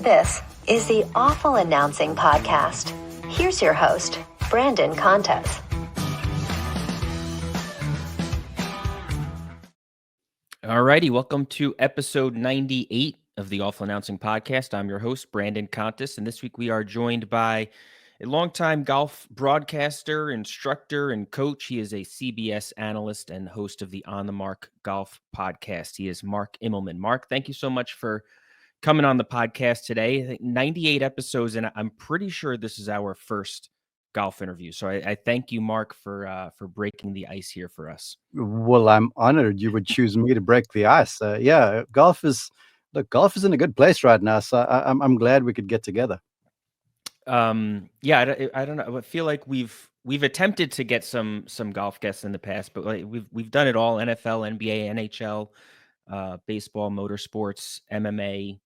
This is the Awful Announcing Podcast. Here's your host, Brandon Contes. All righty, welcome to episode 98 of the Awful Announcing Podcast. I'm your host, Brandon Contes, and this week we are joined by a longtime golf broadcaster, instructor, and coach. He is a CBS analyst and host of the On the Mark Golf Podcast. He is Mark Immelman. Mark, thank you so much for coming on the podcast today. I think 98 episodes, and I'm pretty sure this is our first golf interview. So I thank you, Mark, for breaking the ice here for us. Well, I'm honored you would choose me to break the ice. Golf is in a good place right now. So I'm glad we could get together. I don't know. I feel like we've attempted to get some golf guests in the past, but like we've done it all: NFL, NBA, NHL, baseball, motorsports, MMA,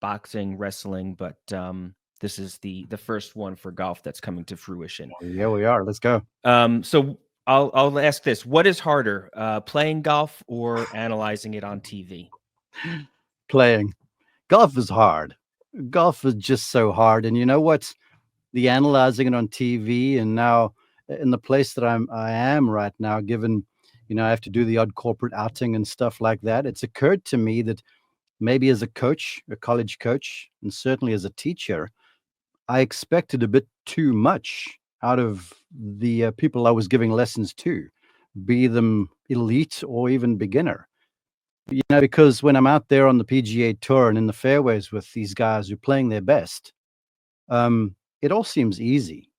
boxing, wrestling, but this is the first one for golf that's coming to fruition. Yeah, we are. Let's go. So I'll ask this: what is harder, playing golf or analyzing it on TV? Playing. Golf is hard. Golf is just so hard. And you know what? The analyzing it on TV, and now in the place that I am right now, given, I have to do the odd corporate outing and stuff like that, it's occurred to me that maybe as a coach, a college coach, and certainly as a teacher, I expected a bit too much out of the people I was giving lessons to, be them elite or even beginner. Because when I'm out there on the PGA Tour and in the fairways with these guys who are playing their best, it all seems easy,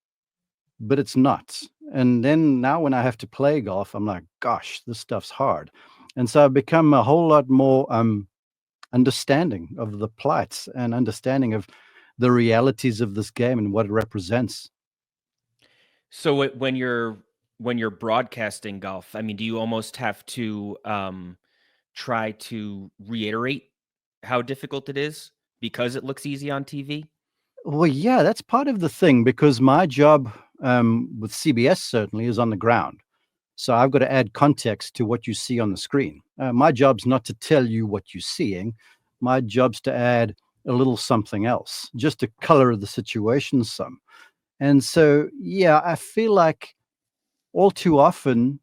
but it's not. And then now when I have to play golf, I'm like, gosh, this stuff's hard. And so I've become a whole lot more understanding of the plights and understanding of the realities of this game and what it represents. So when you're broadcasting golf, I mean, do you almost have to try to reiterate how difficult it is because it looks easy on TV? Well, yeah, that's part of the thing, because my job with CBS certainly is on the ground. So I've got to add context to what you see on the screen. My job's not to tell you what you're seeing. My job's to add a little something else, just to color the situation some. And so, yeah, I feel like all too often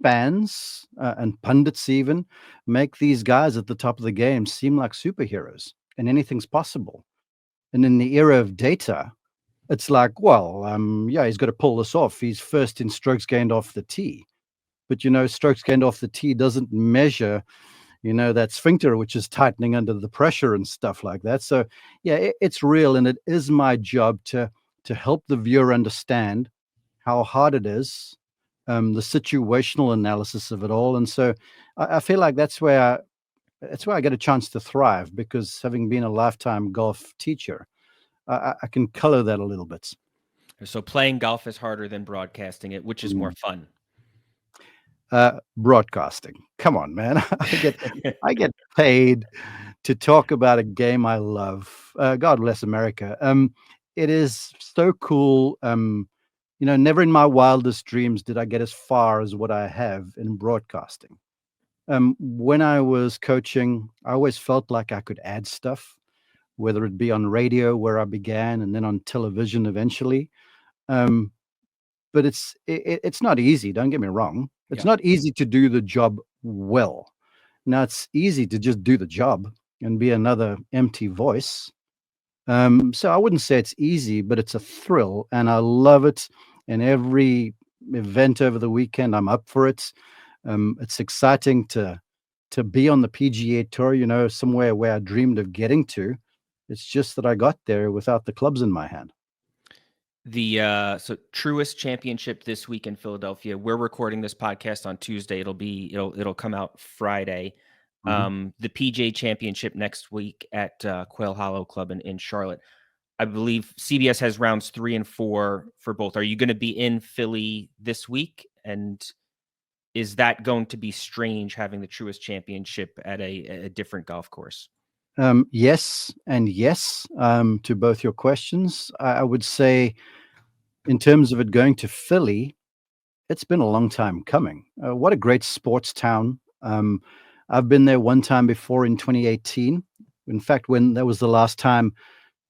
fans and pundits even make these guys at the top of the game seem like superheroes and anything's possible. And in the era of data, it's like, well, he's got to pull this off. He's first in strokes gained off the tee. But, strokes gained off the tee doesn't measure, that sphincter, which is tightening under the pressure and stuff like that. So, yeah, it's real. And it is my job to help the viewer understand how hard it is, the situational analysis of it all. And so I feel like that's where I get a chance to thrive, because having been a lifetime golf teacher, I can color that a little bit. So playing golf is harder than broadcasting it, which is more fun. Broadcasting. Come on, man. I get paid to talk about a game I love. God bless America. It is so cool. Never in my wildest dreams did I get as far as what I have in broadcasting. When I was coaching, I always felt like I could add stuff, whether it be on radio where I began and then on television eventually. But it's not easy. Don't get me wrong. It's not easy to do the job well. Now, it's easy to just do the job and be another empty voice. So I wouldn't say it's easy, but it's a thrill, and I love it. And every event over the weekend, I'm up for it. It's exciting to be on the PGA Tour, somewhere where I dreamed of getting to. It's just that I got there without the clubs in my hand. So Truist Championship this week in Philadelphia. We're recording this podcast on Tuesday. It'll come out Friday. The PGA Championship next week at Quail Hollow Club in Charlotte. I believe CBS has rounds 3 and 4 for both. Are you going to be in Philly this week? And is that going to be strange having the Truist Championship at a different golf course? Yes and yes to both your questions. I would say, in terms of it going to Philly, it's been a long time coming. What a great sports town. I've been there one time before in 2018. In fact, when that was the last time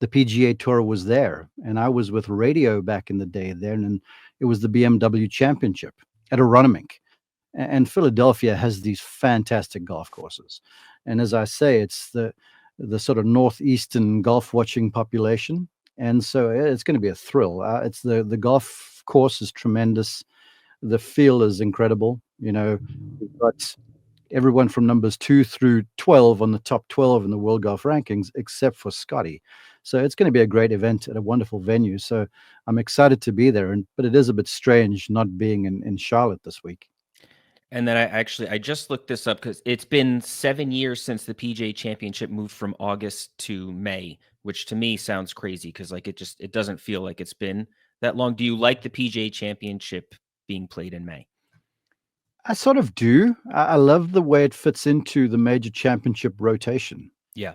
the PGA Tour was there, and I was with radio back in the day there, and it was the BMW Championship at Aronimink. And Philadelphia has these fantastic golf courses. And as I say, it's the sort of northeastern golf watching population. And so it's going to be a thrill. It's the golf course is tremendous. The feel is incredible. We've got everyone from numbers 2 through 12 on the top 12 in the world golf rankings, except for Scotty. So it's going to be a great event at a wonderful venue. So I'm excited to be there. But it is a bit strange not being in Charlotte this week. And then I just looked this up because it's been 7 years since the PGA Championship moved from August to May, which to me sounds crazy because it doesn't feel like it's been that long. Do you like the PGA Championship being played in May? I sort of do. I love the way it fits into the major championship rotation. Yeah.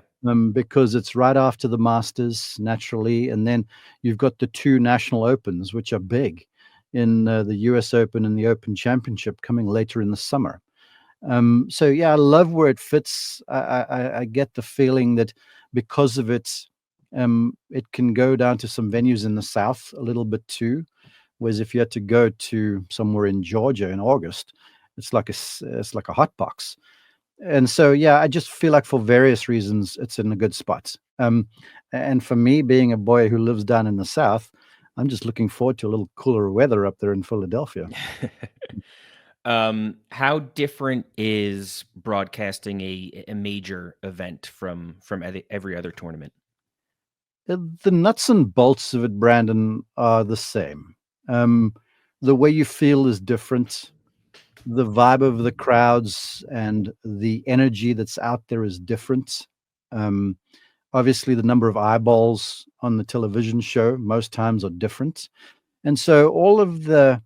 Because it's right after the Masters naturally, and then you've got the 2 national opens, which are big in the US Open and the Open Championship coming later in the summer. So yeah, I love where it fits. I get the feeling that because of it, it can go down to some venues in the South a little bit too. Whereas if you had to go to somewhere in Georgia in August, it's like a hot box. And so, yeah, I just feel like for various reasons, it's in a good spot. And for me, being a boy who lives down in the South, I'm just looking forward to a little cooler weather up there in Philadelphia. How different is broadcasting a major event from every other tournament? The nuts and bolts of it, Brandon, are the same. The way you feel is different. The vibe of the crowds and the energy that's out there is different. Obviously, the number of eyeballs on the television show most times are different, and so all of the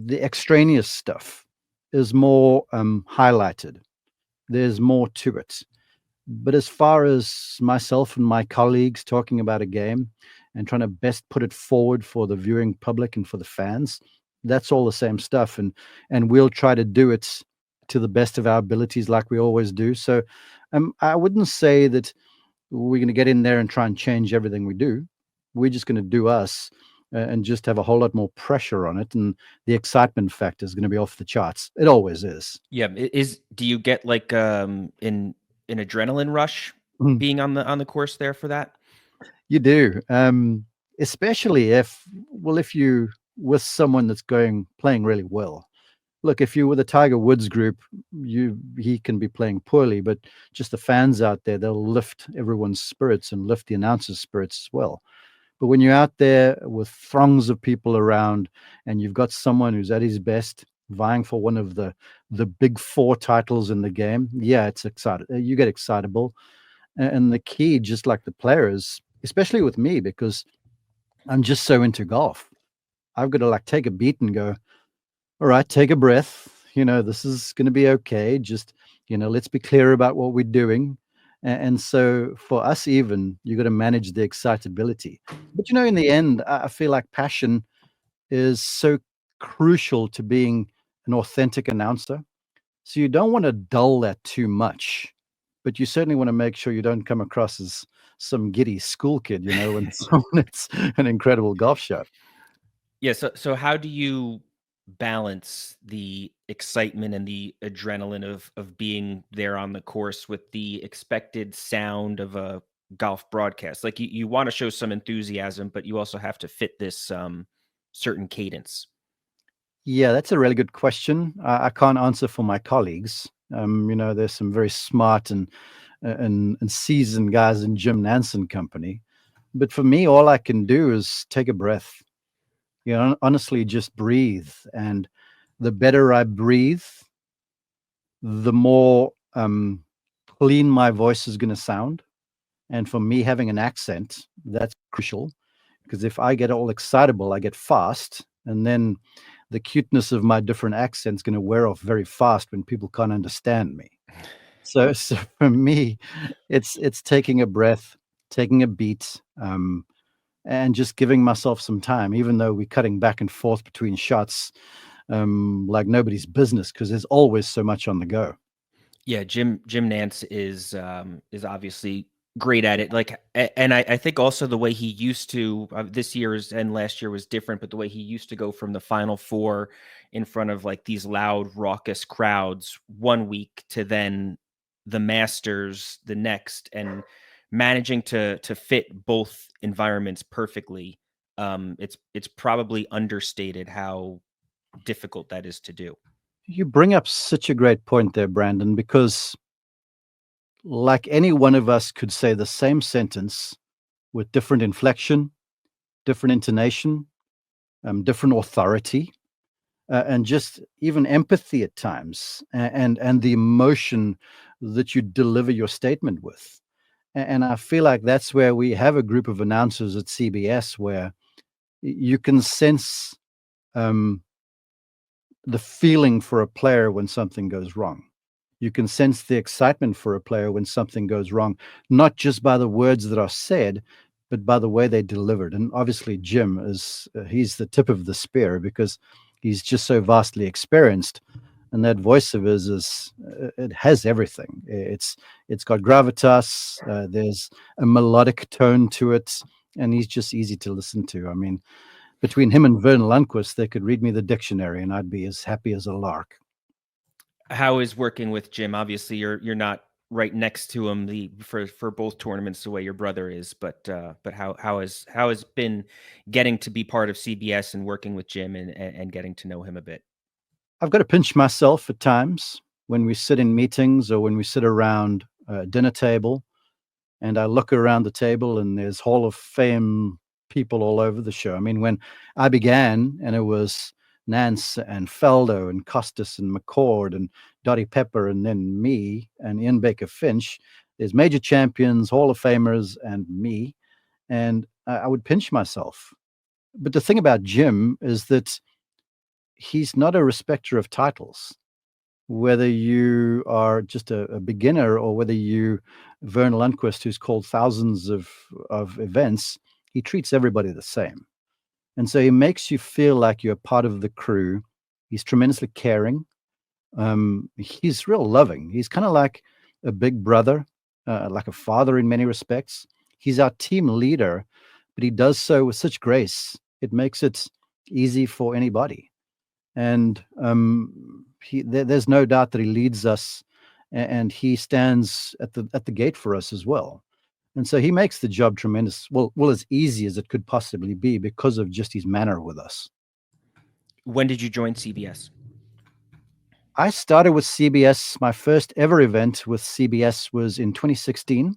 extraneous stuff is more highlighted. There's more to it. But as far as myself and my colleagues talking about a game and trying to best put it forward for the viewing public and for the fans, that's all the same stuff. And we'll try to do it to the best of our abilities like we always do. So I wouldn't say that we're going to get in there and try and change everything we do. We're just going to do us and just have a whole lot more pressure on it. And the excitement factor is going to be off the charts. It always is. Yeah. Do you get like an adrenaline rush being on the course there for that? You do. Especially if you with someone that's playing really well. Look, if you're with a Tiger Woods group, he can be playing poorly, but just the fans out there, they'll lift everyone's spirits and lift the announcers' spirits as well. But when you're out there with throngs of people around and you've got someone who's at his best, vying for one of the big 4 titles in the game, yeah, it's exciting. You get excitable. And the key, just like the players, especially with me, because I'm just so into golf, I've got to take a beat and go, all right, take a breath. This is going to be okay. Just, let's be clear about what we're doing. And so for us, even, you got to manage the excitability. But, in the end, I feel like passion is so crucial to being an authentic announcer. So you don't want to dull that too much, but you certainly want to make sure you don't come across as some giddy school kid, when it's an incredible golf shot. Yeah. So how do you balance the excitement and the adrenaline of being there on the course with the expected sound of a golf broadcast? Like you want to show some enthusiasm, but you also have to fit this certain cadence. Yeah, that's a really good question. I can't answer for my colleagues. There's some very smart and seasoned guys in Jim Nantz and company. But for me, all I can do is take a breath. Honestly, just breathe. And the better I breathe, the more clean my voice is going to sound. And for me, having an accent, that's crucial. Because if I get all excitable, I get fast. And then the cuteness of my different accents going to wear off very fast when people can't understand me. So for me, it's taking a breath, taking a beat, and just giving myself some time, even though we're cutting back and forth between shots like nobody's business, because there's always so much on the go. Yeah, Jim Nantz is obviously great at it. Like, and I think also the way he used to this year's and last year was different, but the way he used to go from the Final Four in front of like these loud, raucous crowds one week to then the Masters the next, and managing to fit both environments perfectly. It's probably understated how difficult that is to do. You bring up such a great point there, Brandon, because like any one of us could say the same sentence with different inflection, different intonation, different authority, and just even empathy at times, and the emotion that you deliver your statement with. And I feel like that's where we have a group of announcers at CBS where you can sense um, the feeling for a player when something goes wrong. You can sense the excitement for a player when something goes wrong, not just by the words that are said, but by the way they delivered. And obviously, Jim is he's the tip of the spear because he's just so vastly experienced, and that voice of his is it has everything. It's got gravitas. There's a melodic tone to it, and he's just easy to listen to. I mean, between him and Vern Lundquist, they could read me the dictionary, and I'd be as happy as a lark. How is working with Jim? Obviously, you're not right next to him for both tournaments the way your brother is, but how has been getting to be part of CBS and working with Jim and getting to know him a bit? I've got to pinch myself at times when we sit in meetings or when we sit around a dinner table, and I look around the table and there's Hall of Fame people all over the show. I mean, when I began, and it was Nantz and Faldo and Costas and McCord and Dottie Pepper and then me and Ian Baker Finch, there's major champions, Hall of Famers, and me. And I would pinch myself. But the thing about Jim is that he's not a respecter of titles. Whether you are just a beginner or whether you Vern Lundquist, who's called thousands of events, he treats everybody the same. And so he makes you feel like you're part of the crew. He's tremendously caring. He's real loving. He's kind of like a big brother, like a father in many respects. He's our team leader, but he does so with such grace. It makes it easy for anybody. And there's no doubt that he leads us, and he stands at the gate for us as well. And so he makes the job tremendous, well, as easy as it could possibly be because of just his manner with us. When did you join CBS? I started with CBS. My first ever event with CBS was in 2016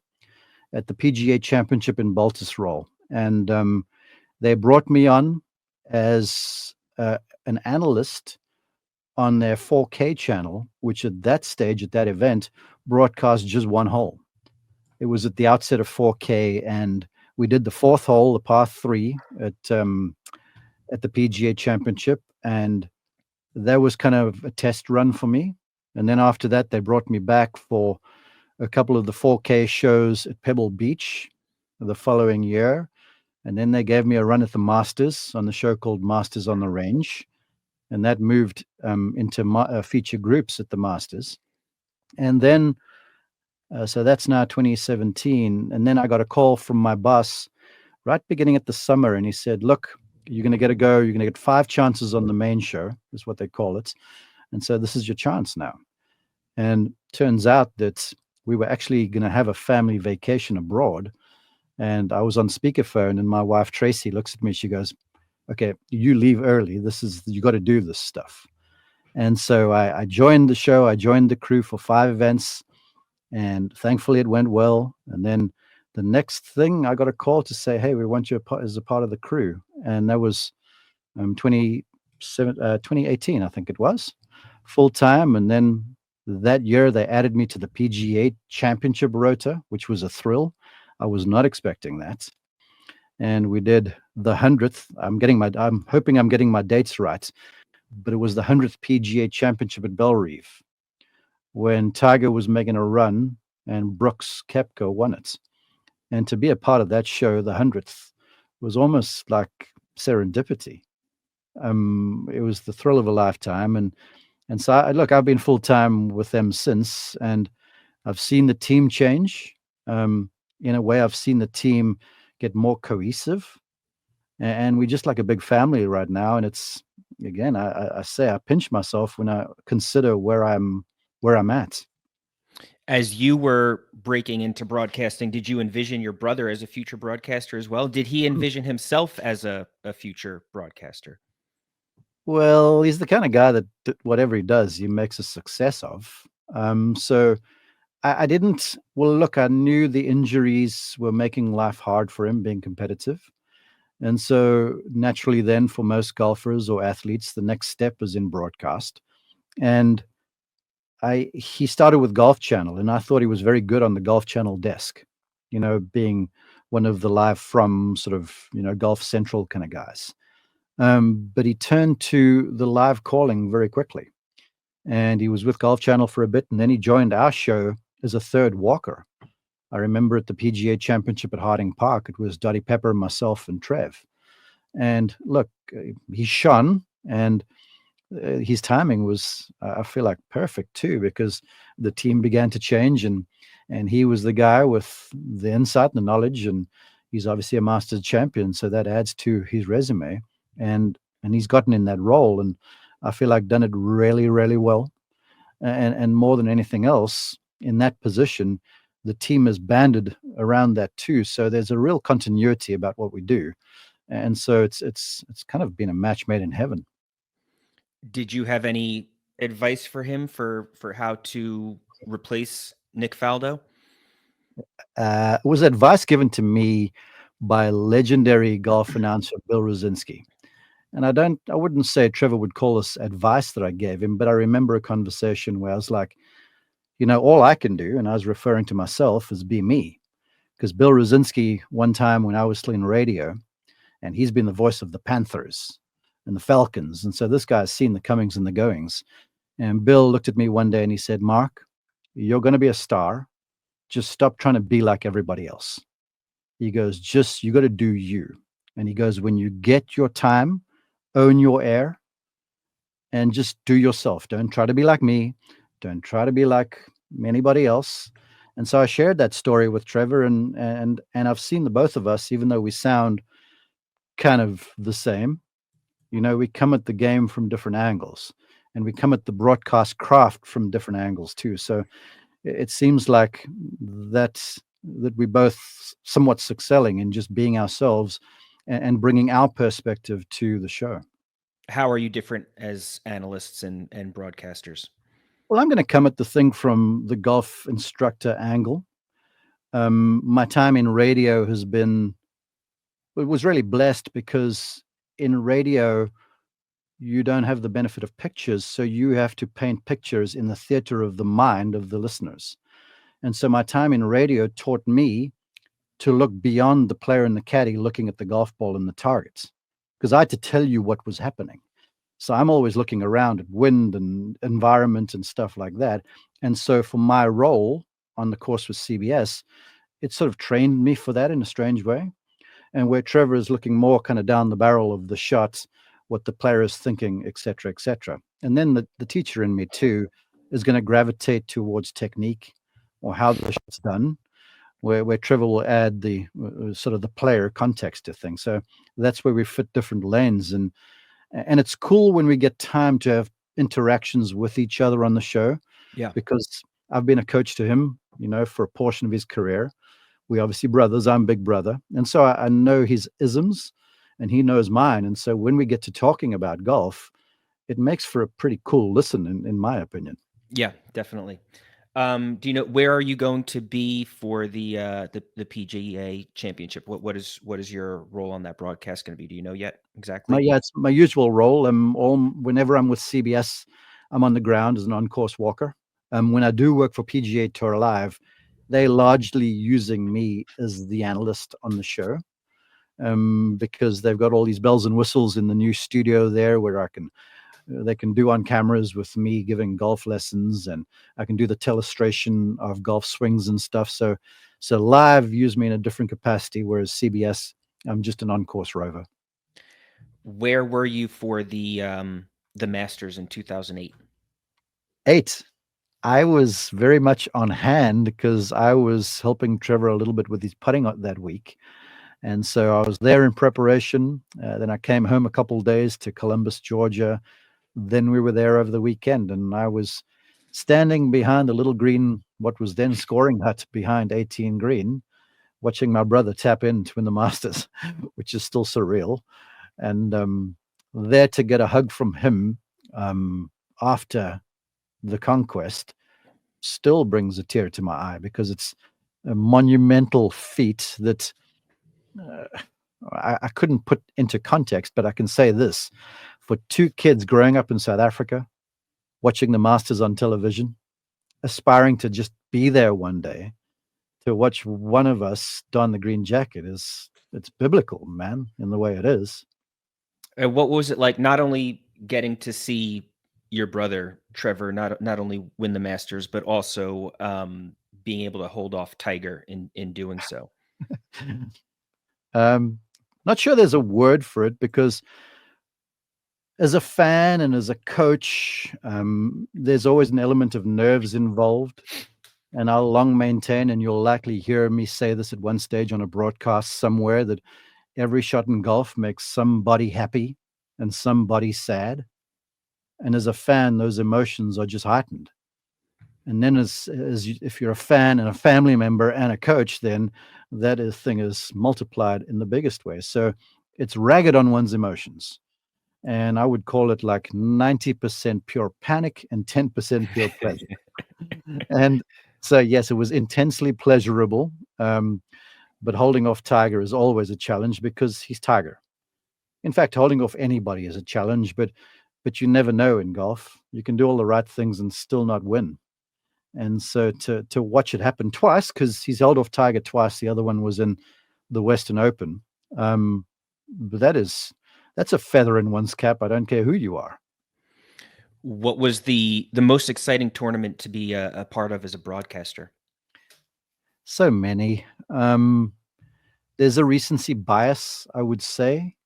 at the PGA Championship in Baltusrol. And they brought me on as an analyst on their 4K channel, which at that stage, at that event, broadcast just one hole. It was at the outset of 4K, and we did the fourth hole, the par 3 at the PGA Championship, and that was kind of a test run for me. And then after that, they brought me back for a couple of the 4K shows at Pebble Beach the following year. And then they gave me a run at the Masters on the show called Masters on the Range. And that moved into feature groups at the Masters. And then, so that's now 2017. And then I got a call from my boss right beginning at the summer. And he said, look, you're going to get a go. You're going to get 5 chances on the main show, is what they call it. And so this is your chance now. And turns out that we were actually going to have a family vacation abroad. And I was on speakerphone, and my wife, Tracy, looks at me. She goes, okay, you leave early. You got to do this stuff. And so I joined the show. I joined the crew for 5 events, and thankfully it went well. And then the next thing, I got a call to say, hey, we want you as a part of the crew. And that was 2018, I think it was, full time. And then that year they added me to the PGA Championship rota, which was a thrill. I was not expecting that. And we did the 100th. I'm hoping I'm getting my dates right, but it was the 100th PGA Championship at Bellerive when Tiger was making a run and Brooks Koepka won it. And to be a part of that show, the 100th, was almost like serendipity. It was the thrill of a lifetime. And so, I've been full time with them since, and I've seen the team change. in a way, I've seen the team get more cohesive, and we're just like a big family right now. And it's again, I say I pinch myself when I consider where I'm at. As you were breaking into broadcasting, did you envision your brother as a future broadcaster as well? Did he envision himself as a future broadcaster? Well, he's the kind of guy that whatever he does, he makes a success of. So I didn't. Well, look, I knew the injuries were making life hard for him being competitive. And so naturally, then for most golfers or athletes, the next step is in broadcast. And he started with Golf Channel, and I thought he was very good on the Golf Channel desk, being one of the live from sort of, Golf Central kind of guys. But he turned to the live calling very quickly. And he was with Golf Channel for a bit, and then he joined our show as a third walker. I remember at the PGA Championship at Harding Park, it was Dottie Pepper, myself, and Trev. And look, he shone, and his timing was, I feel like, perfect too, because the team began to change, and he was the guy with the insight and the knowledge, and he's obviously a Masters champion, so that adds to his resume, and he's gotten in that role, and I feel like done it really, really well, and more than anything else in that position, the team is banded around that too, so there's a real continuity about what we do, and so it's kind of been a match made in heaven. Did you have any advice for him for how to replace Nick Faldo? It was advice given to me by legendary golf announcer Bill Rosinski. And I wouldn't say Trevor would call this advice that I gave him, but I remember a conversation where I was like, all I can do, and I was referring to myself, is be me. Because Bill Rosinski, one time when I was still in radio, and he's been the voice of the Panthers and the Falcons. And so this guy's seen the comings and the goings. And Bill looked at me one day and he said, Mark, you're going to be a star. Just stop trying to be like everybody else. He goes, you got to do you. And he goes, when you get your time, own your air and just do yourself. Don't try to be like me. Don't try to be like anybody else. And so I shared that story with Trevor, and I've seen the both of us, even though we sound kind of the same, we come at the game from different angles, and we come at the broadcast craft from different angles too. So it seems like that we both somewhat excelling in just being ourselves and bringing our perspective to the show. How are you different as analysts and broadcasters? Well, I'm going to come at the thing from the golf instructor angle. My time in radio was really blessed, because in radio, you don't have the benefit of pictures, so you have to paint pictures in the theater of the mind of the listeners. And so my time in radio taught me to look beyond the player and the caddy looking at the golf ball and the targets, because I had to tell you what was happening. So I'm always looking around at wind and environment and stuff like that. And so for my role on the course with CBS, it sort of trained me for that in a strange way. And where Trevor is looking more kind of down the barrel of the shots, what the player is thinking, et cetera, et cetera. And then the teacher in me too is going to gravitate towards technique or how the shot's done, where Trevor will add the sort of the player context to things. So that's where we fit different lanes. And it's cool when we get time to have interactions with each other on the show. Yeah. Because I've been a coach to him, for a portion of his career. We obviously brothers. I'm big brother. And so I know his isms and he knows mine. And so when we get to talking about golf, it makes for a pretty cool listen, in my opinion. Yeah, definitely. Do you know, where are you going to be for the PGA Championship? What is your role on that broadcast going to be? Do you know yet exactly? It's my usual role. Whenever I'm with CBS, I'm on the ground as an on-course walker. When I do work for PGA Tour Live, they're largely using me as the analyst on the show, because they've got all these bells and whistles in the new studio there, where they can do on cameras with me giving golf lessons, and I can do the telestration of golf swings and stuff. So live use me in a different capacity, whereas CBS, I'm just an on-course rover. Where were you for the Masters in 2008? I was very much on hand because I was helping Trevor a little bit with his putting that week. And so I was there in preparation. Then I came home a couple of days to Columbus, Georgia. Then we were there over the weekend, and I was standing behind a little green, what was then scoring hut behind 18 green, watching my brother tap in to win the Masters, which is still surreal. And there to get a hug from him after the conquest still brings a tear to my eye, because it's a monumental feat that I couldn't put into context, but I can say this. For two kids growing up in South Africa, watching the Masters on television, aspiring to just be there one day, to watch one of us don the green jacket, it's biblical, man, in the way it is. And what was it like, not only getting to see your brother Trevor not only win the Masters, but also being able to hold off Tiger in doing so? Not sure there's a word for it, because as a fan and as a coach, there's always an element of nerves involved. And I'll long maintain, and you'll likely hear me say this at one stage on a broadcast somewhere, that every shot in golf makes somebody happy and somebody sad. And as a fan, those emotions are just heightened. And then if you're a fan and a family member and a coach, then thing is multiplied in the biggest way. So it's ragged on one's emotions. And I would call it like 90% pure panic and 10% pure pleasure. And so, yes, it was intensely pleasurable. But holding off Tiger is always a challenge, because he's Tiger. In fact, holding off anybody is a challenge, but you never know in golf. You can do all the right things and still not win. And so to watch it happen twice, because he's held off Tiger twice. The other one was in the Western Open. But that's a feather in one's cap. I don't care who you are. What was the most exciting tournament to be a part of as a broadcaster? So many. There's a recency bias, I would say,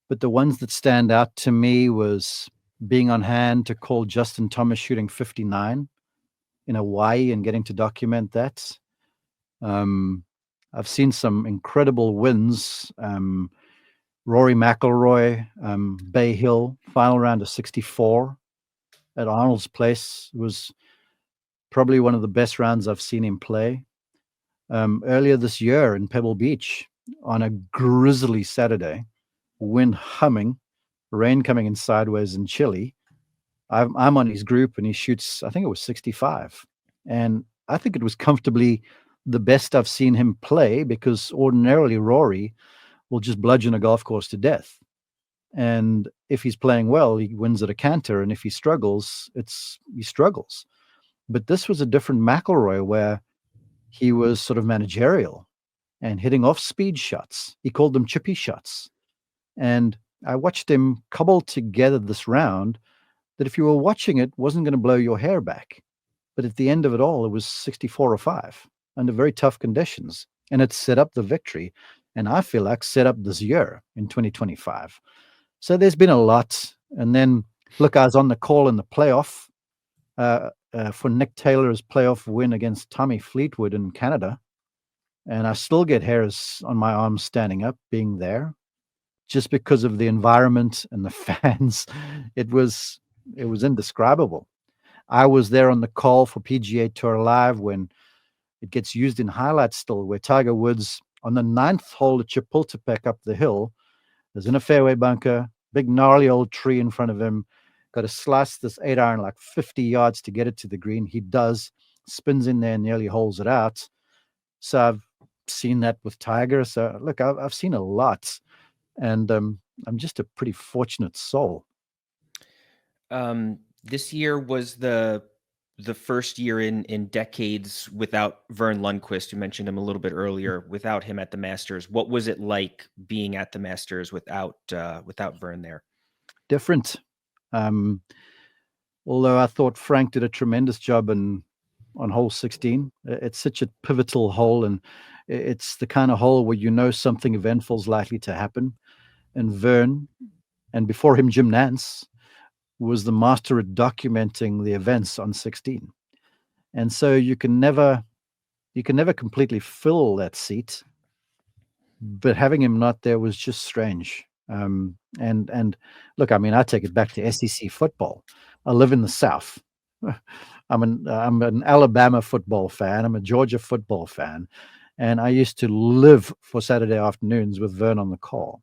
but the ones that stand out to me was being on hand to call Justin Thomas shooting 59 in Hawaii and getting to document that. I've seen some incredible wins. Rory McIlroy, Bay Hill, final round of 64 at Arnold's Place was probably one of the best rounds I've seen him play. Earlier this year in Pebble Beach on a grizzly Saturday, wind humming, rain coming in sideways and chilly. I'm on his group and he shoots, I think it was 65. And I think it was comfortably the best I've seen him play, because ordinarily Rory will just bludgeon a golf course to death. And if he's playing well, he wins at a canter. And if he struggles, he struggles. But this was a different McIlroy, where he was sort of managerial and hitting off speed shots. He called them chippy shots. And I watched him cobble together this round that, if you were watching it, wasn't going to blow your hair back. But at the end of it all, it was 64 or 5 under very tough conditions. And it set up the victory. And I feel like set up this year in 2025. So there's been a lot. And then, look, I was on the call in the playoff for Nick Taylor's playoff win against Tommy Fleetwood in Canada. And I still get hairs on my arms standing up being there, just because of the environment and the fans. It was indescribable. I was there on the call for PGA Tour Live when it gets used in highlights still, where Tiger Woods on the 9th hole at Chapultepec up the hill is in a fairway bunker, big gnarly old tree in front of him, got to slice this 8-iron like 50 yards to get it to the green. He does, spins in there and nearly holds it out. So I've seen that with Tiger. So look, I've seen a lot, and I'm just a pretty fortunate soul. This year was the first year in decades without Vern Lundquist. You mentioned him a little bit earlier. Without him at the Masters, what was it like being at the Masters without Vern there? Different. Although I thought Frank did a tremendous job on hole 16. It's such a pivotal hole, and it's the kind of hole where you know something eventful is likely to happen. And Vern, and before him Jim Nantz, was the master at documenting the events on 16. And so you can never completely fill that seat. But having him not there was just strange. And look, I mean, I take it back to SEC football. I live in the South. I'm an Alabama football fan. I'm a Georgia football fan, and I used to live for Saturday afternoons with Vern on the call.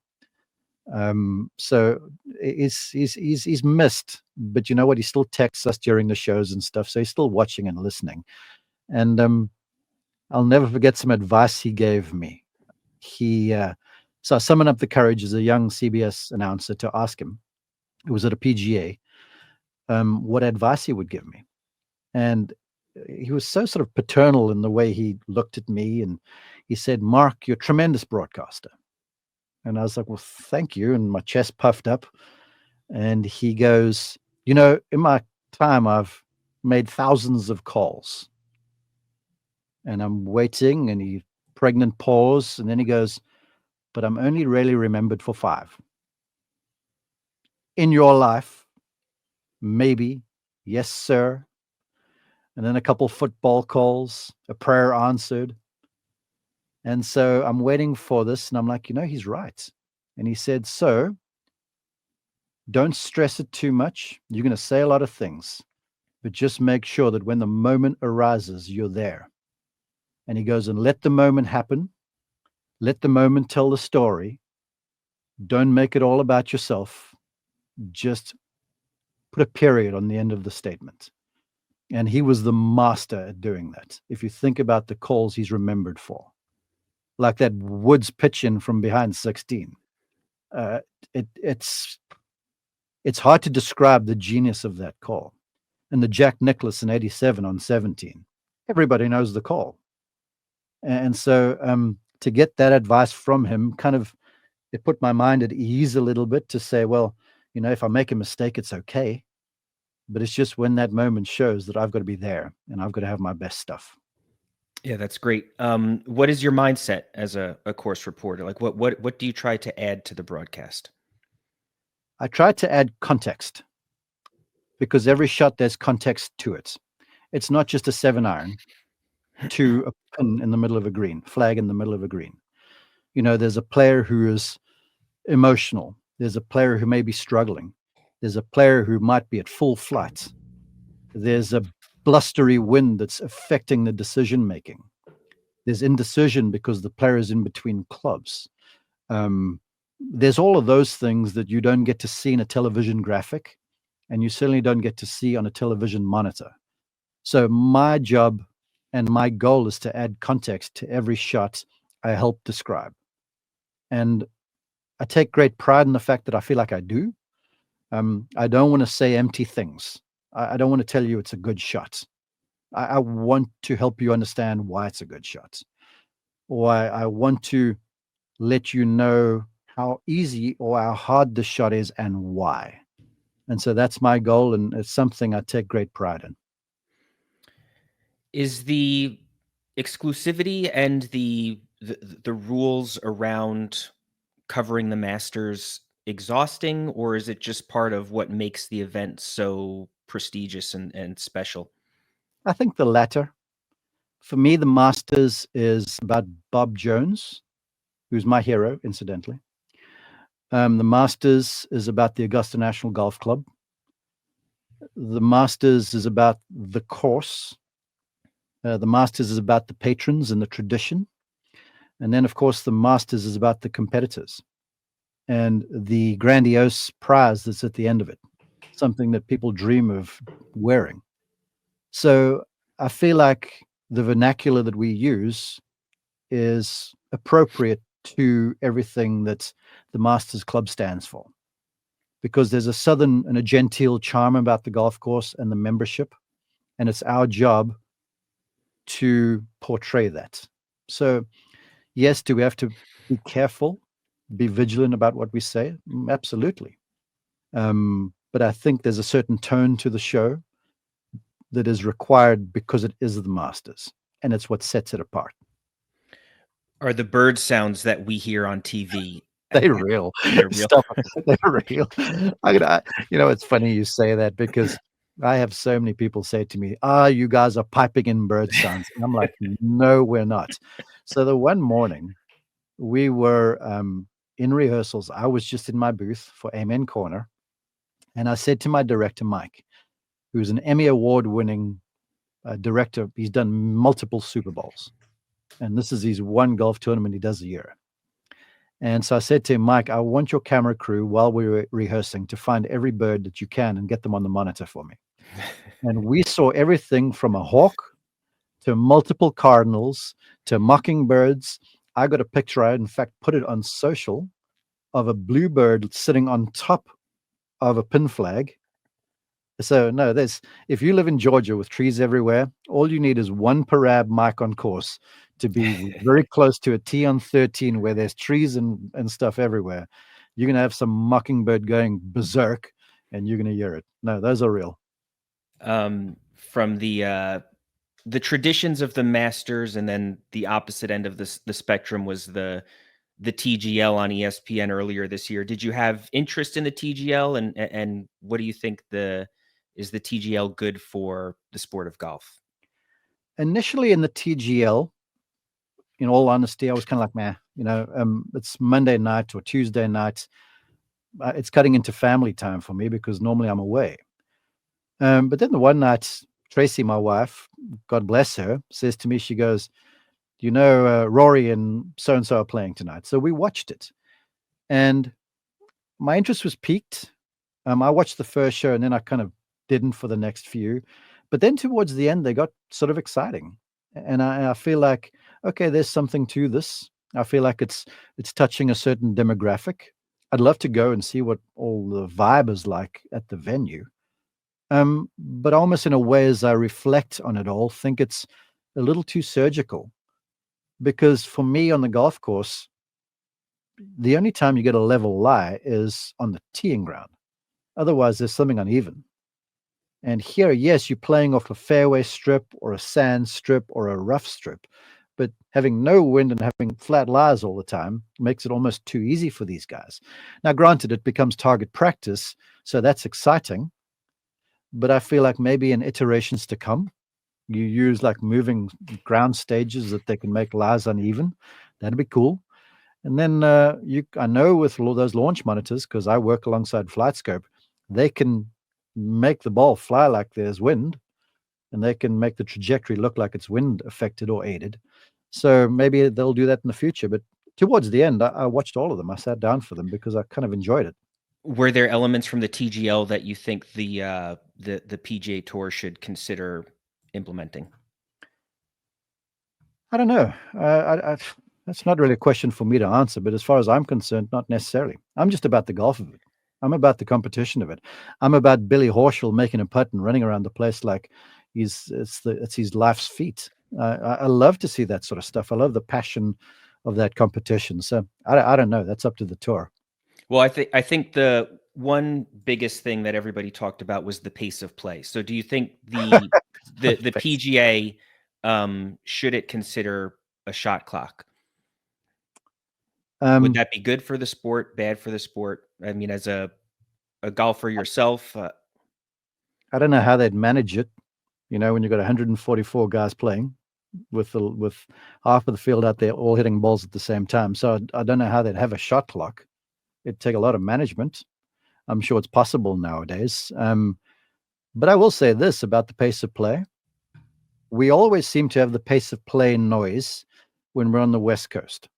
So he's missed, but you know what? He still texts us during the shows and stuff, so he's still watching and listening. And I'll never forget some advice he gave me. So I summoned up the courage as a young CBS announcer to ask him. It was at a PGA. What advice he would give me. And he was so sort of paternal in the way he looked at me, and he said, "Mark, you're a tremendous broadcaster." And I was like, "Well, thank you." And my chest puffed up. And he goes, "You know, in my time, I've made thousands of calls." And I'm waiting, and he pregnant pause, and then he goes, "But I'm only really remembered for 5. In your life, maybe, yes, sir. And then a couple football calls, a prayer answered." And so I'm waiting for this, and I'm like, you know, he's right. And he said, "So don't stress it too much. You're going to say a lot of things, but just make sure that when the moment arises, you're there." And he goes, "And let the moment happen. Let the moment tell the story. Don't make it all about yourself. Just put a period on the end of the statement." And he was the master at doing that. If you think about the calls he's remembered for, like that Woods pitch in from behind 16, it's hard to describe the genius of that call. And the Jack Nicklaus in 87 on 17, everybody knows the call. And so to get that advice from him, it put my mind at ease a little bit to say, well, you know, if I make a mistake, it's okay. But it's just when that moment shows that I've got to be there and I've got to have my best stuff. Yeah, that's great. What is your mindset as a course reporter? Like, what do you try to add to the broadcast? I try to add context, because every shot there's context to it. It's not just a 7-iron to a pin in the middle of a green, flag in the middle of a green. You know, there's a player who is emotional. There's a player who may be struggling. There's a player who might be at full flight. There's a blustery wind that's affecting the decision making. There's indecision because the player is in between clubs. There's all of those things that you don't get to see in a television graphic, and you certainly don't get to see on a television monitor. So my job and my goal is to add context to every shot I help describe. And I take great pride in the fact that I feel like I do. I don't want to say empty things. I don't want to tell you it's a good shot. I want to help you understand why it's a good shot. Or I want to let you know how easy or how hard the shot is and why. And so that's my goal, and it's something I take great pride in. Is the exclusivity and the rules around covering the Masters exhausting, or is it just part of what makes the event so prestigious and special? I think the latter. For me, the Masters is about Bob Jones, who's my hero, incidentally. The Masters is about the Augusta National Golf Club. The Masters is about the course. The Masters is about the patrons and the tradition. And then, of course, the Masters is about the competitors and the grandiose prize that's at the end of it, something that people dream of wearing. So I feel like the vernacular that we use is appropriate to everything that the Masters Club stands for, because there's a southern and a genteel charm about the golf course and the membership, and it's our job to portray that. So yes, do we have to be careful, be vigilant about what we say? Absolutely. But I think there's a certain tone to the show that is required because it is the Masters, and it's what sets it apart. Are the bird sounds that we hear on TV? They're real. They're real. Stop it. They're real. You know, it's funny you say that, because I have so many people say to me, you guys are piping in bird sounds. And I'm like, no, we're not. So the one morning we were in rehearsals, I was just in my booth for Amen Corner. And I said to my director, Mike, who's an Emmy Award winning director, he's done multiple Super Bowls. And this is his one golf tournament he does a year. And so I said to him, Mike, I want your camera crew while we were rehearsing to find every bird that you can and get them on the monitor for me. And we saw everything from a hawk to multiple cardinals to mockingbirds. I got a picture, I in fact put it on social, of a bluebird sitting on top of a pin flag. So no, if you live in Georgia with trees everywhere, all you need is one Parab mic on course to be very close to a tee on 13 where there's trees and stuff everywhere. You're going to have some mockingbird going berserk and you're going to hear it. No, those are real. From the traditions of the Masters, and then the opposite end of the spectrum was the TGL on ESPN earlier this year. Did you have interest in the TGL, and what do you think is the TGL good for the sport of golf? Initially in the TGL, in all honesty, I was kind of like, man, it's Monday night or Tuesday night. It's cutting into family time for me because normally I'm away. But then the one night, Tracy, my wife, God bless her, says to me, she goes, Rory and so-and-so are playing tonight. So we watched it. And my interest was piqued. I watched the first show and then I kind of didn't for the next few. But then towards the end, they got sort of exciting. And I feel like, okay, there's something to this. I feel like it's touching a certain demographic. I'd love to go and see what all the vibe is like at the venue. But almost in a way, as I reflect on it all, think it's a little too surgical. Because for me on the golf course, the only time you get a level lie is on the teeing ground. Otherwise, there's something uneven. And here, yes, you're playing off a fairway strip or a sand strip or a rough strip. But having no wind and having flat lies all the time makes it almost too easy for these guys. Now, granted, it becomes target practice, so that's exciting. But I feel like maybe in iterations to come, you use like moving ground stages that they can make lies uneven. That'd be cool. And then I know with all those launch monitors, because I work alongside FlightScope, they can make the ball fly like there's wind, and they can make the trajectory look like it's wind affected or aided. So maybe they'll do that in the future. But towards the end, I watched all of them. I sat down for them because I kind of enjoyed it. Were there elements from the TGL that you think the PGA Tour should consider implementing? I don't know. That's not really a question for me to answer. But as far as I'm concerned, not necessarily. I'm just about the golf of it. I'm about the competition of it. I'm about Billy Horschel making a putt and running around the place like it's his life's feat. I love to see that sort of stuff. I love the passion of that competition. So I don't know. That's up to the tour. Well, I think the one biggest thing that everybody talked about was the pace of play. So do you think the PGA should it consider a shot clock? Would that be good for the sport, bad for the sport? I mean, as a golfer yourself, I don't know how they'd manage it. When you've got 144 guys playing with half of the field out there all hitting balls at the same time. So I don't know how they'd have a shot clock. It'd take a lot of management. I'm sure it's possible nowadays. But I will say this about the pace of play. We always seem to have the pace of play noise when we're on the West Coast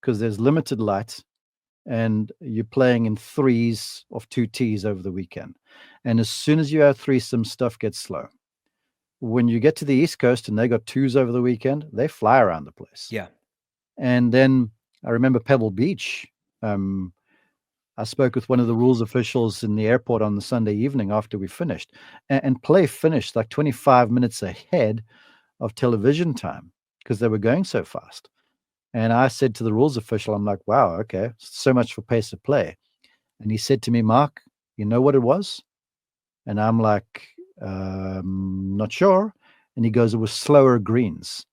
because there's limited light and you're playing in threes of 2 tees over the weekend. And as soon as you have threesome, stuff gets slow. When you get to the East Coast and they got 2s over the weekend, they fly around the place. Yeah. And then I remember Pebble Beach. I spoke with one of the rules officials in the airport on the Sunday evening after we finished, and play finished like 25 minutes ahead of television time because they were going so fast. And I said to the rules official, I'm like, wow, okay, so much for pace of play. And he said to me, Mark, you know what it was? And I'm like, not sure. And he goes, it was slower greens.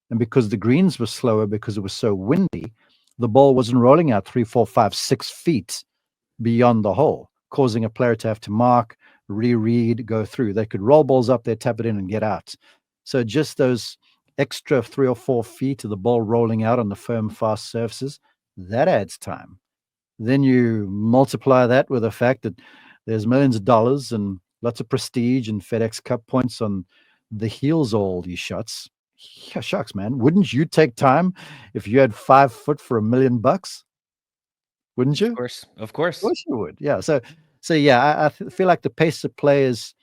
And because the greens were slower because it was so windy, the ball wasn't rolling out 3, 4, 5, 6 feet beyond the hole, causing a player to have to mark, reread, go through. They could roll balls up there, tap it in, and get out. So just those extra 3 or 4 feet of the ball rolling out on the firm, fast surfaces, that adds time. Then you multiply that with the fact that there's millions of dollars and lots of prestige and FedEx Cup points on the heels of all these shots. Yeah, shucks, man. Wouldn't you take time if you had 5 foot for $1 million? Wouldn't you? Of course. Of Of course. course you would. Yeah. So yeah, I feel like the pace of play is,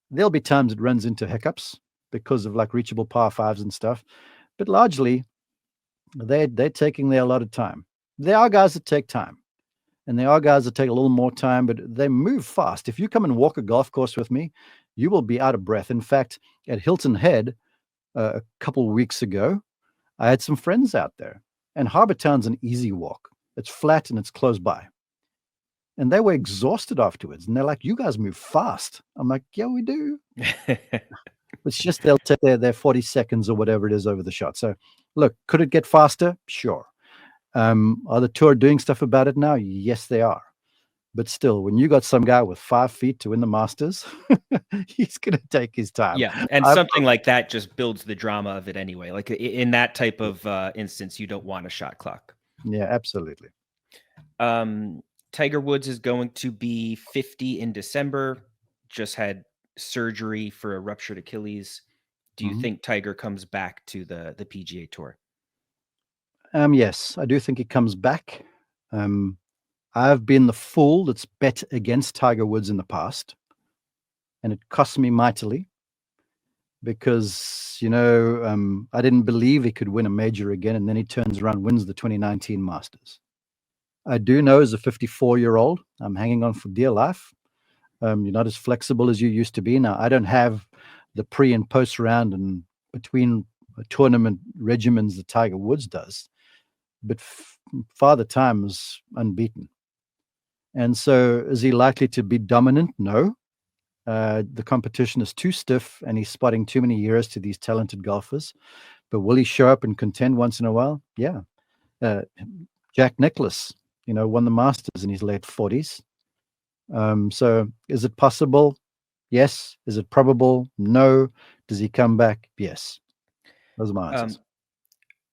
there'll be times it runs into hiccups because of like reachable par fives and stuff, but largely they're taking their allotted time. There are guys that take time, and there are guys that take a little more time, but they move fast. If you come and walk a golf course with me, you will be out of breath. In fact, at Hilton Head a couple of weeks ago, I had some friends out there, and Harbour Town's an easy walk. It's flat and it's close by. And they were exhausted afterwards. And they're like, you guys move fast. I'm like, yeah, we do. It's just they'll take their 40 seconds or whatever it is over the shot. So, look, could it get faster? Sure. Are the tour doing stuff about it now? Yes, they are. But still, when you got some guy with 5 feet to win the Masters, he's going to take his time. Yeah, and something like that just builds the drama of it anyway. Like in that type of instance, you don't want a shot clock. Yeah, absolutely. Tiger Woods is going to be 50 in December. Just had surgery for a ruptured Achilles. Do you think Tiger comes back to the PGA Tour? Yes, I do think he comes back. I've been the fool that's bet against Tiger Woods in the past, and it cost me mightily because, I didn't believe he could win a major again, and then he turns around, wins the 2019 Masters. I do know as a 54-year-old, I'm hanging on for dear life. You're not as flexible as you used to be. Now, I don't have the pre and post round and between tournament regimens that Tiger Woods does, but Father Time is unbeaten. And so is he likely to be dominant? No. The competition is too stiff and he's spotting too many years to these talented golfers. But will he show up and contend once in a while? Yeah. Jack Nicklaus, won the Masters in his late 40s. So is it possible? Yes. Is it probable? No. Does he come back? Yes. Those are my answers.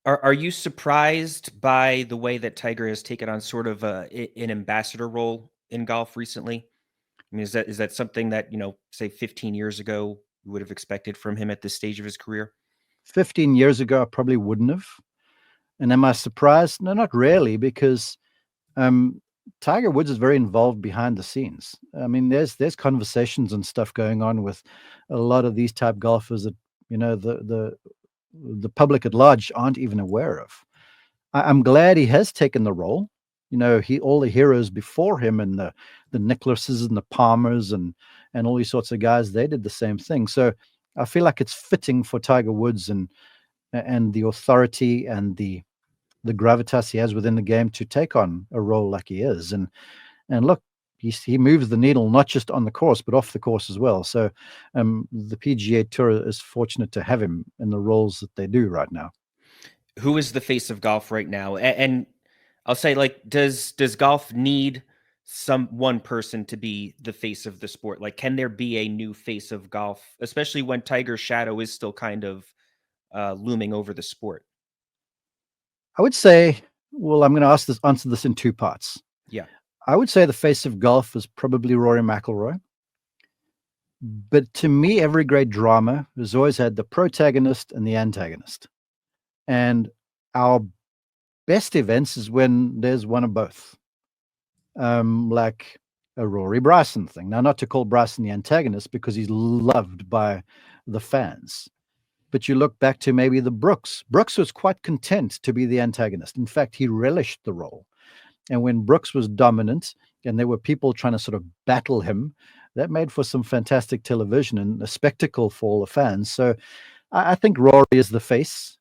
Are you surprised by the way that Tiger has taken on sort of an ambassador role in golf recently? I mean, is that something that, say 15 years ago you would have expected from him at this stage of his career? 15 years ago, I probably wouldn't have. And am I surprised? No, not really, because Tiger Woods is very involved behind the scenes. I mean, there's conversations and stuff going on with a lot of these type golfers that, the public at large aren't even aware of. I'm glad he has taken the role. All the heroes before him and the Nicklauses and the Palmers and all these sorts of guys, they did the same thing. So I feel like it's fitting for Tiger Woods and the authority and the gravitas he has within the game to take on a role like he is. And look, he moves the needle not just on the course but off the course as well. So the PGA Tour is fortunate to have him in the roles that they do right now. Who is the face of golf right now? And I'll say, like, does golf need one person to be the face of the sport? Like, can there be a new face of golf, especially when Tiger's shadow is still kind of looming over the sport? I would say, well, I'm going to answer this in two parts. Yeah. I would say the face of golf is probably Rory McIlroy. But to me, every great drama has always had the protagonist and the antagonist. And our best events is when there's one of both. Like a Rory Bryson thing. Now, not to call Bryson the antagonist because he's loved by the fans. But you look back to maybe the Brooks. Brooks was quite content to be the antagonist. In fact, he relished the role. And when Brooks was dominant and there were people trying to sort of battle him, that made for some fantastic television and a spectacle for all the fans. So I think Rory is the face.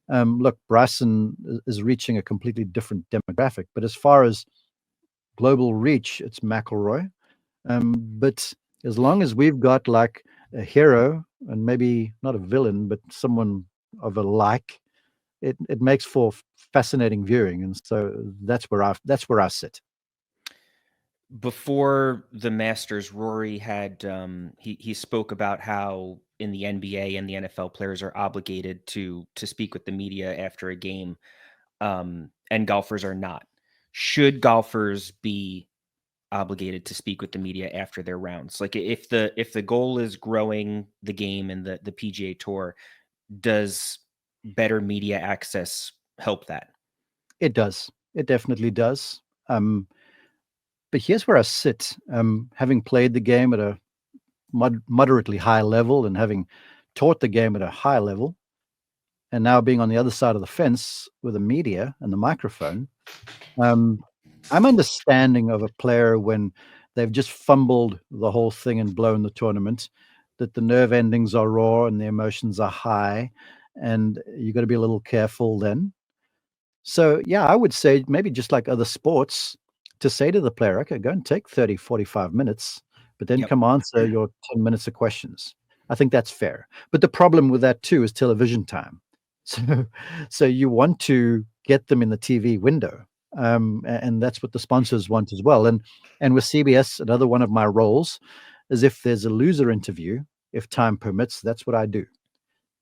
Look, Bryson is reaching a completely different demographic. But as far as global reach, it's McIlroy. But as long as we've got like a hero and maybe not a villain, but someone of a like, it makes for fascinating viewing. And so that's where I sit. before the Masters, Rory had he spoke about how in the NBA and the NFL players are obligated to speak with the media after a game, and golfers are not. Should golfers be obligated to speak with the media after their rounds? Like if the goal is growing the game and the PGA Tour, does better media access help that? It does. It definitely does. But here's where I sit. Having played the game at a moderately high level and having taught the game at a high level, and now being on the other side of the fence with the media and the microphone, I'm understanding of a player when they've just fumbled the whole thing and blown the tournament, that the nerve endings are raw and the emotions are high, and you got to be a little careful then. So, yeah, I would say maybe just like other sports, to say to the player, okay, go and take 30, 45 minutes, but then Yep. come answer your 10 minutes of questions. I think that's fair. But the problem with that too is television time. So you want to get them in the TV window. And that's what the sponsors want as well. And with CBS, another one of my roles is if there's a loser interview, if time permits, that's what I do.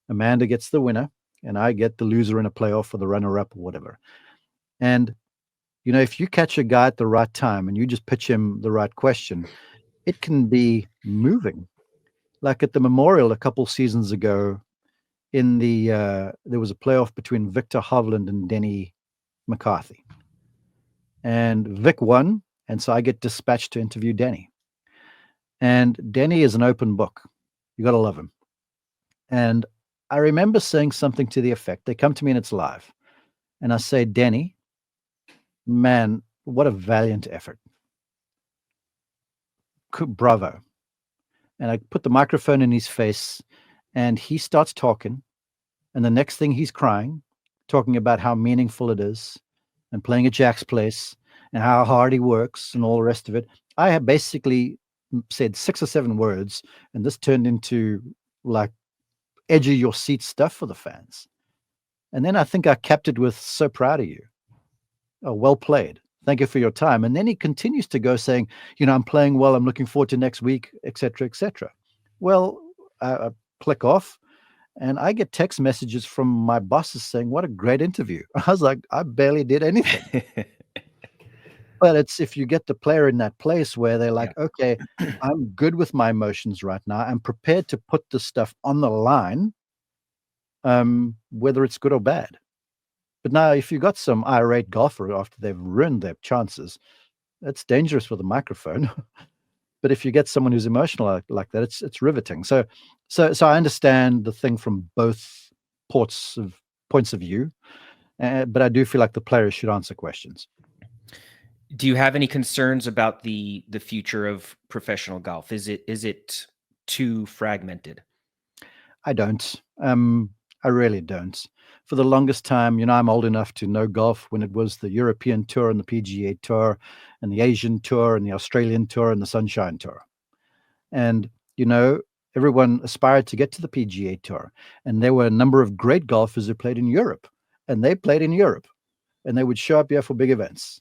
Amanda gets the winner, and I get the loser in a playoff or the runner-up or whatever. And if you catch a guy at the right time and you just pitch him the right question, it can be moving. Like at the Memorial a couple seasons ago, there was a playoff between Victor Hovland and Denny McCarthy, and Vic won, and so I get dispatched to interview Denny. And Denny is an open book. You got to love him. And I remember saying something to the effect, they come to me and it's live, and I say, Denny, man, what a valiant effort. Bravo. And I put the microphone in his face, and he starts talking. And the next thing he's crying, talking about how meaningful it is, and playing at Jack's Place, and how hard he works, and all the rest of it. I have basically said 6 or 7 words, and this turned into like edge of your seat stuff for the fans. And then I think I capped it with, so proud of you. Oh, well played. Thank you for your time. And then he continues to go saying, I'm playing well. I'm looking forward to next week, et cetera, et cetera. Well, I click off, and I get text messages from my bosses saying, what a great interview. I was like, I barely did anything. But it's if you get the player in that place where they're like, okay, I'm good with my emotions right now. I'm prepared to put the stuff on the line, whether it's good or bad. But now, if you got some irate golfer after they've ruined their chances, that's dangerous with a microphone. But if you get someone who's emotional like that, it's riveting. So I understand the thing from both points of view, but I do feel like the players should answer questions. Do you have any concerns about the future of professional golf? Is it too fragmented? I don't. I really don't. For the longest time, I'm old enough to know golf when it was the European Tour and the PGA Tour and the Asian Tour and the Australian Tour and the Sunshine Tour. And, everyone aspired to get to the PGA Tour. And there were a number of great golfers who played in Europe. And they played in Europe. And they would show up here for big events.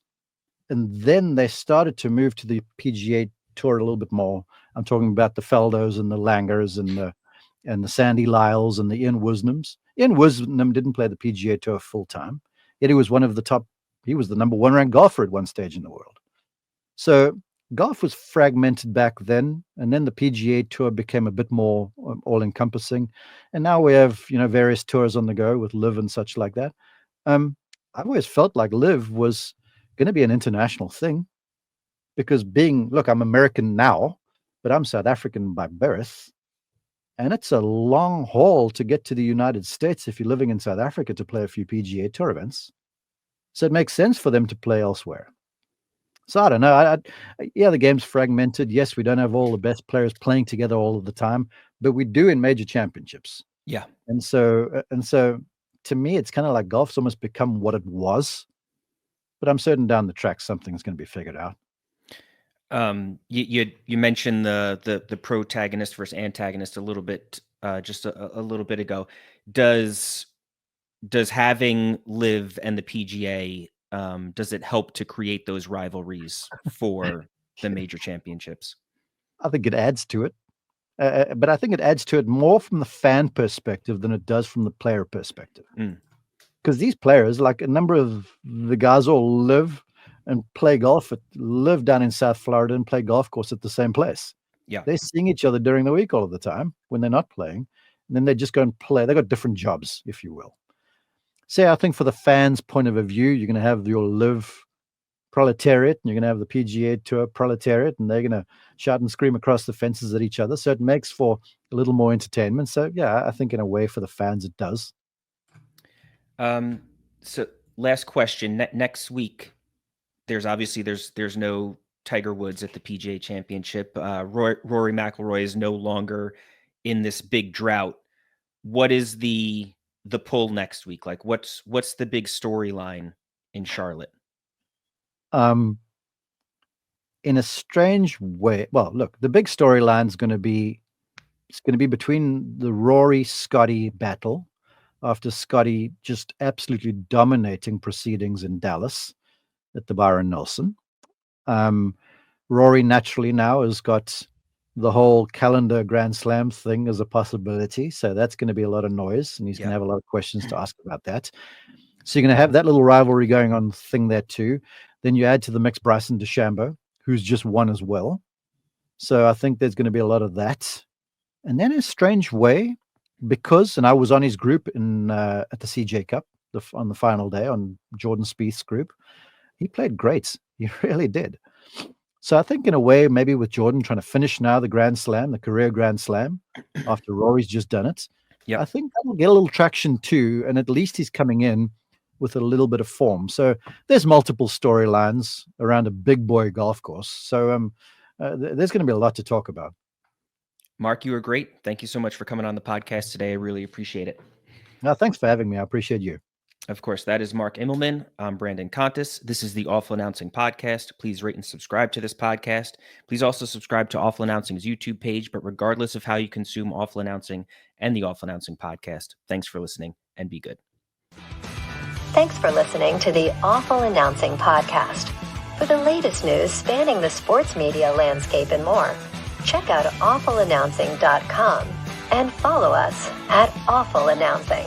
And then they started to move to the PGA Tour a little bit more. I'm talking about the Faldos and the Langers and the Sandy Lyles and the Ian Woosnams. Ian Woosnam didn't play the PGA Tour full time, yet he was he was the number 1 ranked golfer at one stage in the world. So golf was fragmented back then, and then the PGA Tour became a bit more all-encompassing. And now we have, various tours on the go with LIV and such like that. I've always felt like LIV was going to be an international thing because I'm American now, but I'm South African by birth. And it's a long haul to get to the United States if you're living in South Africa to play a few PGA Tour events. So it makes sense for them to play elsewhere. So I don't know. The game's fragmented. Yes, we don't have all the best players playing together all of the time, but we do in major championships. Yeah. And so to me, it's kind of like golf's almost become what it was. But I'm certain down the track something's going to be figured out. You mentioned the protagonist versus antagonist a little bit, just a little bit ago. Does having LIV and the PGA, does it help to create those rivalries for the major championships? I think it adds to it. But I think it adds to it more from the fan perspective than it does from the player perspective. Because these players, like a number of the guys all live and play golf, live down in South Florida and play golf course at the same place. Yeah. They're seeing each other during the week all of the time when they're not playing. And then they just go and play. They've got different jobs, if you will. So I think for the fans' point of view, you're going to have your live proletariat and you're going to have the PGA Tour proletariat, and they're going to shout and scream across the fences at each other. So it makes for a little more entertainment. So, yeah, I think in a way for the fans it does. So last question. Next week, there's no Tiger Woods at the PGA Championship. Rory McIlroy is no longer in this big drought. What is the pull next week? Like what's the big storyline in Charlotte? In a strange way, well, look, the big storyline is going to be between the Rory Scotty battle after Scotty just absolutely dominating proceedings in Dallas at the Byron Nelson. Rory naturally now has got the whole calendar Grand Slam thing as a possibility, so that's going to be a lot of noise, and he's going to have a lot of questions to ask about that. So you're going to have that little rivalry going on thing there too. Then you add to the mix Bryson DeChambeau, who's just won as well. So I think there's going to be a lot of that. And then in a strange way, and I was on his group at the CJ Cup on the final day on Jordan Spieth's group, he played great. He really did. So I think in a way, maybe with Jordan trying to finish now the Grand Slam, the career Grand Slam, after Rory's just done it, I think that'll get a little traction too. And at least he's coming in with a little bit of form. So there's multiple storylines around a big boy golf course. So there's going to be a lot to talk about. Mark, you were great. Thank you so much for coming on the podcast today. I really appreciate it. No, thanks for having me. I appreciate you. Of course, that is Mark Immelman. I'm Brandon Contes. This is the Awful Announcing Podcast. Please rate and subscribe to this podcast. Please also subscribe to Awful Announcing's YouTube page. But regardless of how you consume Awful Announcing and the Awful Announcing Podcast, thanks for listening and be good. Thanks for listening to the Awful Announcing Podcast. For the latest news spanning the sports media landscape and more, check out awfulannouncing.com and follow us at Awful Announcing.